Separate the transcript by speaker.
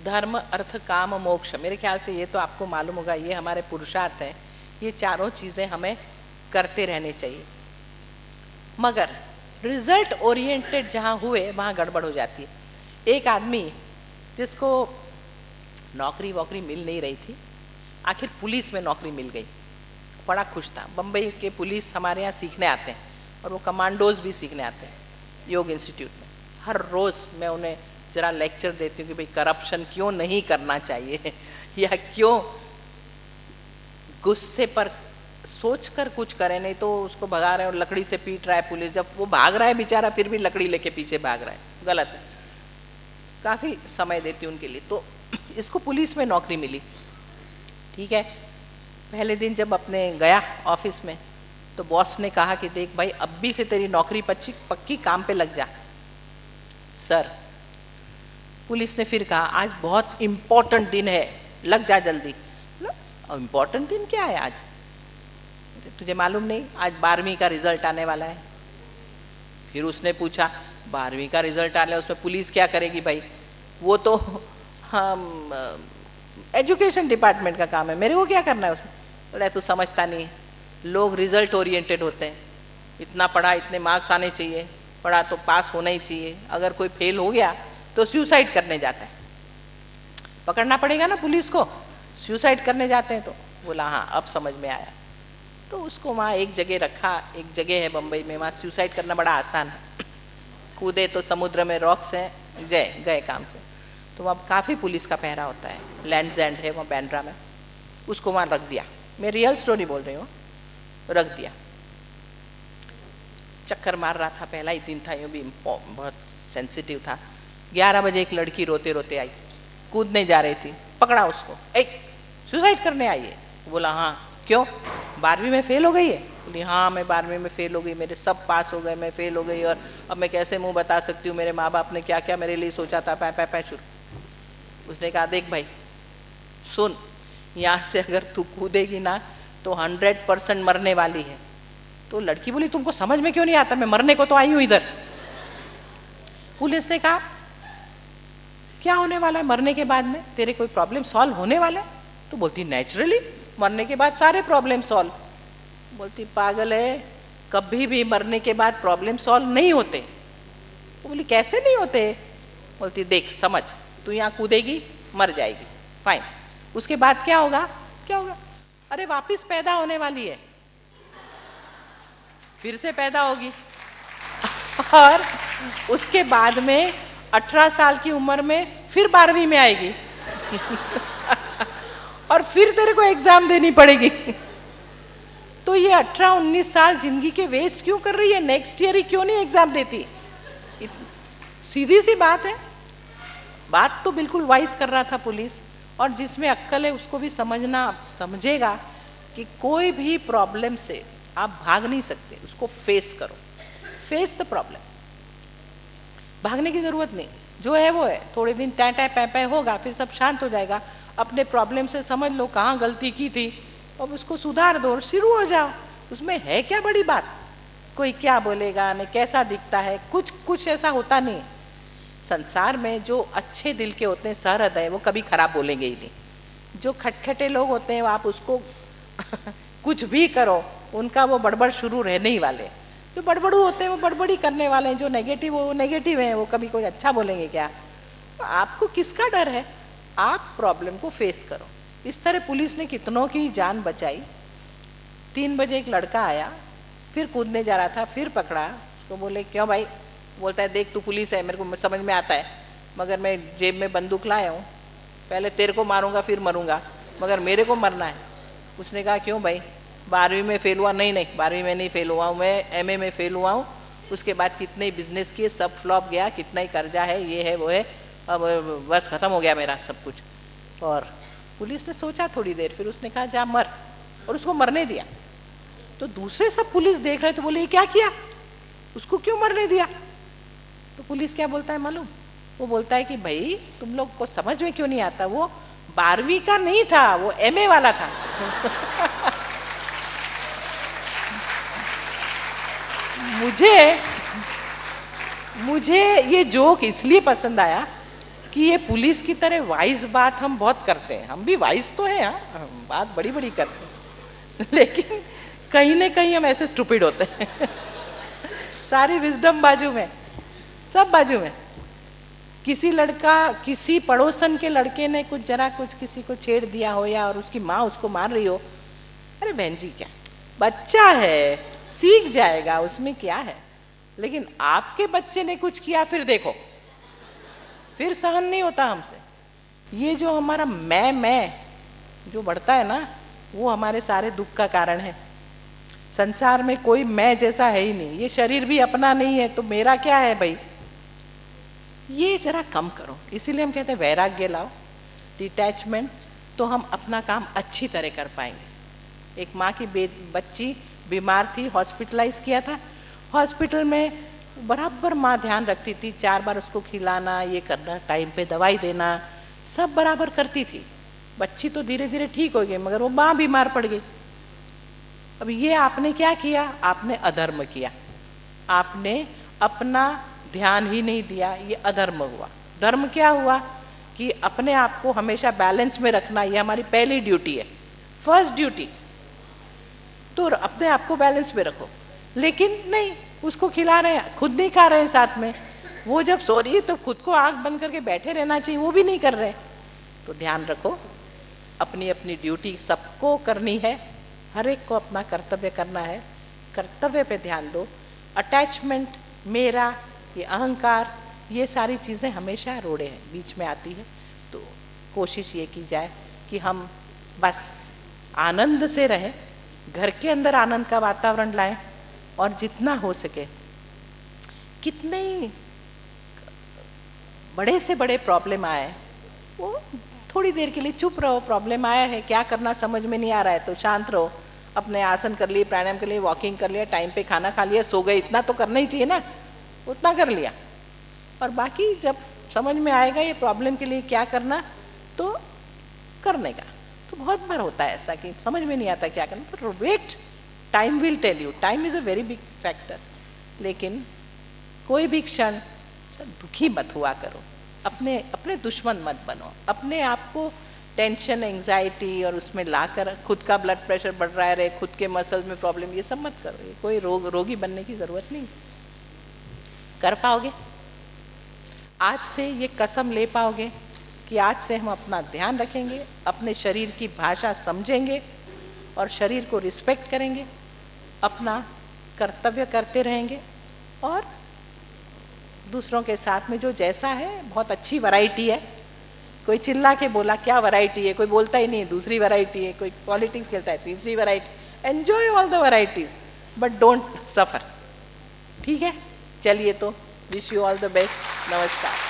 Speaker 1: धर्म अर्थ काम मोक्ष, मेरे ख्याल से ये तो आपको मालूम होगा, ये हमारे पुरुषार्थ है। ये चारों चीज़ें हमें करते रहने चाहिए, मगर रिजल्ट ओरिएंटेड जहाँ हुए वहाँ गड़बड़ हो जाती है। एक आदमी जिसको नौकरी वोकरी मिल नहीं रही थी, आखिर पुलिस में नौकरी मिल गई, बड़ा खुश था। बम्बई के पुलिस हमारे यहाँ सीखने आते हैं और वो कमांडोज भी सीखने आते हैं योग इंस्टीट्यूट में। हर रोज़ मैं उन्हें जरा लेक्चर देती हूँ कि भाई करप्शन क्यों नहीं करना चाहिए या क्यों गुस्से पर सोच कर कुछ करें, नहीं तो उसको भगा रहे हैं और लकड़ी से पीट रहा है पुलिस। जब वो भाग रहा है बेचारा फिर भी लकड़ी लेके पीछे भाग रहा है, गलत है। काफ़ी समय देती हूँ उनके लिए। तो इसको पुलिस में नौकरी मिली, ठीक है। पहले दिन जब अपने गया ऑफिस में तो बॉस ने कहा कि देख भाई अभी से तेरी नौकरी पक्की, काम पे लग जा। सर, पुलिस ने फिर कहा आज बहुत इम्पोर्टेंट दिन है, लग जा जल्दी। इम्पोर्टेंट दिन क्या है आज? तुझे मालूम नहीं, आज 12वीं का रिजल्ट आने वाला है। फिर उसने पूछा 12वीं का रिजल्ट आने, उसमें पुलिस क्या करेगी भाई, वो तो हम एजुकेशन डिपार्टमेंट का काम है, मेरे को क्या करना है उसमें। बोला तू समझता नहीं, लोग रिजल्ट ओरिएंटेड होते हैं, इतना पढ़ा, इतने मार्क्स आने चाहिए, पढ़ा तो पास होना ही चाहिए, अगर कोई फेल हो गया तो सुसाइड करने जाता है, पकड़ना पड़ेगा ना पुलिस को, सुसाइड करने जाते हैं। तो बोला हाँ अब समझ में आया। तो उसको वहाँ एक जगह रखा, एक जगह है बम्बई में, वहाँ सुसाइड करना बड़ा आसान है, कूदे तो समुद्र में रॉक्स हैं, गए काम से। तो वहाँ काफ़ी पुलिस का पहरा होता है, लैंड्स एंड है वहाँ बैंड्रा में, उसको वहाँ रख दिया। मैं रियल स्टोरी बोल रही हूँ, रख दिया। चक्कर मार रहा था, पहला ही दिन था, यूँ भी बहुत सेंसिटिव था। 11 बजे एक लड़की रोते रोते आई, कूदने जा रही थी, पकड़ा उसको, सुसाइड करने आई है। बोला हाँ क्यों, 12वीं में फेल हो गई है? बोली हाँ मैं 12वीं में फेल हो गई, मेरे सब पास हो गए, मैं फेल हो गई, और अब मैं कैसे मुंह बता सकती हूँ, मेरे माँ बाप ने क्या क्या मेरे लिए सोचा था, पै शुरू। उसने कहा देख भाई सुन, यहाँ से अगर तू कूदेगी ना तो 100% मरने वाली है। तो लड़की बोली तुमको समझ में क्यों नहीं आता, मैं मरने को तो आई हूँ इधर। पुलिस ने कहा क्या होने वाला है मरने के बाद में, तेरे कोई प्रॉब्लम सॉल्व होने वाला है? तो बोलती नेचुरली, मरने के बाद सारे प्रॉब्लम सॉल्व। बोलती पागल है, कभी भी मरने के बाद प्रॉब्लम सॉल्व नहीं होते। वो बोली कैसे नहीं होते? बोलती देख समझ, तू यहाँ कूदेगी मर जाएगी, फाइन, उसके बाद क्या होगा? क्या होगा? अरे वापिस पैदा होने वाली है, फिर से पैदा होगी, और उसके बाद में 18 साल की उम्र में फिर 12वीं में आएगी और फिर तेरे को एग्जाम देनी पड़ेगी। तो ये 18-19 साल जिंदगी के वेस्ट क्यों कर रही है? नेक्स्ट ईयर ही क्यों नहीं एग्जाम देती? सीधी सी बात है। बात तो बिल्कुल वाइज कर रहा था पुलिस, और जिसमें अक्ल है उसको भी समझेगा कि कोई भी प्रॉब्लम से आप भाग नहीं सकते, उसको फेस करो, फेस द प्रॉब्लम। भागने की जरूरत नहीं, जो है वो है, थोड़े दिन टै टै पै पै होगा, फिर सब शांत हो जाएगा। अपने प्रॉब्लम से समझ लो कहाँ गलती की थी, अब उसको सुधार दो और शुरू हो जाओ। उसमें है क्या बड़ी बात? कोई क्या बोलेगा, नहीं कैसा दिखता है, कुछ ऐसा होता नहीं। संसार में जो अच्छे दिल के होते हैं, सहृदय, वो कभी खराब बोलेंगे ही नहीं। जो खटखटे लोग होते हैं आप उसको कुछ भी करो, उनका वो बड़बड़ शुरू रहने ही वाले। जो बड़बड़ू होते हैं वो बड़बड़ी करने वाले हैं, जो नेगेटिव वो नेगेटिव हैं, वो कभी कोई अच्छा बोलेंगे क्या? तो आपको किसका डर है? आप प्रॉब्लम को फेस करो। इस तरह पुलिस ने कितनों की जान बचाई। 3 बजे एक लड़का आया, फिर कूदने जा रहा था, फिर पकड़ा उसको। बोले क्यों भाई? बोलता है देख तू पुलिस है, मेरे को समझ में आता है, मगर मैं जेब में बंदूक लाया हूँ, पहले तेरे को मारूंगा फिर मरूंगा, मगर मेरे को मरना है। उसने कहा क्यों भाई? 12वीं में फेल हुआ? नहीं 12वीं में नहीं फेल हुआ हूँ, मैं MA में फेल हुआ हूँ। उसके बाद कितने ही बिजनेस किए, सब फ्लॉप गया, कितना ही कर्जा है, ये है वो है, अब बस खत्म हो गया मेरा सब कुछ। और पुलिस ने सोचा थोड़ी देर, फिर उसने कहा जा मर, और उसको मरने दिया। तो दूसरे सब पुलिस देख रहे तो बोले ये क्या किया, उसको क्यों मरने दिया? तो पुलिस क्या बोलता है मालूम? वो बोलता है कि भाई तुम लोग को समझ में क्यों नहीं आता, वो 12वीं का नहीं था, वो MA वाला था मुझे ये जोक इसलिए पसंद आया कि ये पुलिस की तरह वाइज बात हम बहुत करते हैं, हम भी वाइज तो हैं, हाँ बात बड़ी बड़ी करते हैं, लेकिन कहीं ना कहीं हम ऐसे स्टूपिड होते हैं। सारी विजडम बाजू में, सब बाजू में। किसी लड़का, किसी पड़ोसन के लड़के ने कुछ जरा कुछ किसी को छेड़ दिया हो या और उसकी माँ उसको मार रही हो, अरे बहन जी क्या, बच्चा है सीख जाएगा, उसमें क्या है। लेकिन आपके बच्चे ने कुछ किया फिर देखो, फिर सहन नहीं होता हमसे। ये जो हमारा मैं जो बढ़ता है ना, वो हमारे सारे दुख का कारण है। संसार में कोई मैं जैसा है ही नहीं, ये शरीर भी अपना नहीं है तो मेरा क्या है भाई, ये जरा कम करो। इसीलिए हम कहते हैं वैराग्य लाओ, डिटैचमेंट, तो हम अपना काम अच्छी तरह कर पाएंगे। एक माँ की बच्ची बीमार थी, हॉस्पिटलाइज किया था। हॉस्पिटल में बराबर माँ ध्यान रखती थी, 4 बार उसको खिलाना, ये करना, टाइम पे दवाई देना, सब बराबर करती थी। बच्ची तो धीरे धीरे ठीक हो गई, मगर वो माँ बीमार पड़ गई। अब ये आपने क्या किया, आपने अधर्म किया, आपने अपना ध्यान ही नहीं दिया, ये अधर्म हुआ। धर्म क्या हुआ कि अपने आप को हमेशा बैलेंस में रखना, ये हमारी पहली ड्यूटी है, फर्स्ट ड्यूटी। तो अपने आप को बैलेंस में रखो। लेकिन नहीं, उसको खिला रहे हैं, खुद नहीं खा रहे हैं साथ में। वो जब सो रही है तो खुद को आंख बंद करके बैठे रहना चाहिए, वो भी नहीं कर रहे। तो ध्यान रखो, अपनी अपनी ड्यूटी सबको करनी है, हर एक को अपना कर्तव्य करना है, कर्तव्य पे ध्यान दो। अटैचमेंट, मेरा, ये अहंकार, ये सारी चीज़ें हमेशा रोड़े हैं, बीच में आती है। तो कोशिश ये की जाए कि हम बस आनंद से रहें, घर के अंदर आनंद का वातावरण लाएं, और जितना हो सके, कितने बड़े से बड़े प्रॉब्लम आए, वो थोड़ी देर के लिए चुप रहो। प्रॉब्लम आया है, क्या करना समझ में नहीं आ रहा है तो शांत रहो, अपने आसन कर लिए, प्राणायाम कर लिए, वॉकिंग कर लिया, टाइम पे खाना खा लिया, सो गए, इतना तो करना ही चाहिए ना, उतना कर लिया। और बाकी जब समझ में आएगा ये प्रॉब्लम के लिए क्या करना, तो करने का। तो बहुत बार होता है ऐसा कि समझ में नहीं आता क्या करना, तो wait, time will tell you, time is a very big factor. लेकिन कोई भी क्षण दुखी मत हुआ करो, अपने दुश्मन मत बनो, अपने आप को टेंशन, एंग्जाइटी और उसमें लाकर खुद का ब्लड प्रेशर बढ़ रहा है, खुद के मसल्स में प्रॉब्लम, ये सब मत करो। ये कोई रोगी बनने की ज़रूरत नहीं। कर पाओगे, आज से ये कसम ले पाओगे कि आज से हम अपना ध्यान रखेंगे, अपने शरीर की भाषा समझेंगे और शरीर को रिस्पेक्ट करेंगे, अपना कर्तव्य करते रहेंगे, और दूसरों के साथ में जो जैसा है, बहुत अच्छी वैरायटी है। कोई चिल्ला के बोला क्या वैरायटी है, कोई बोलता ही नहीं दूसरी वैरायटी है, कोई पॉलिटिक्स खेलता है तीसरी variety. Enjoy all the varieties but don't suffer. ठीक है, चलिए तो wish you all the best, नमस्कार।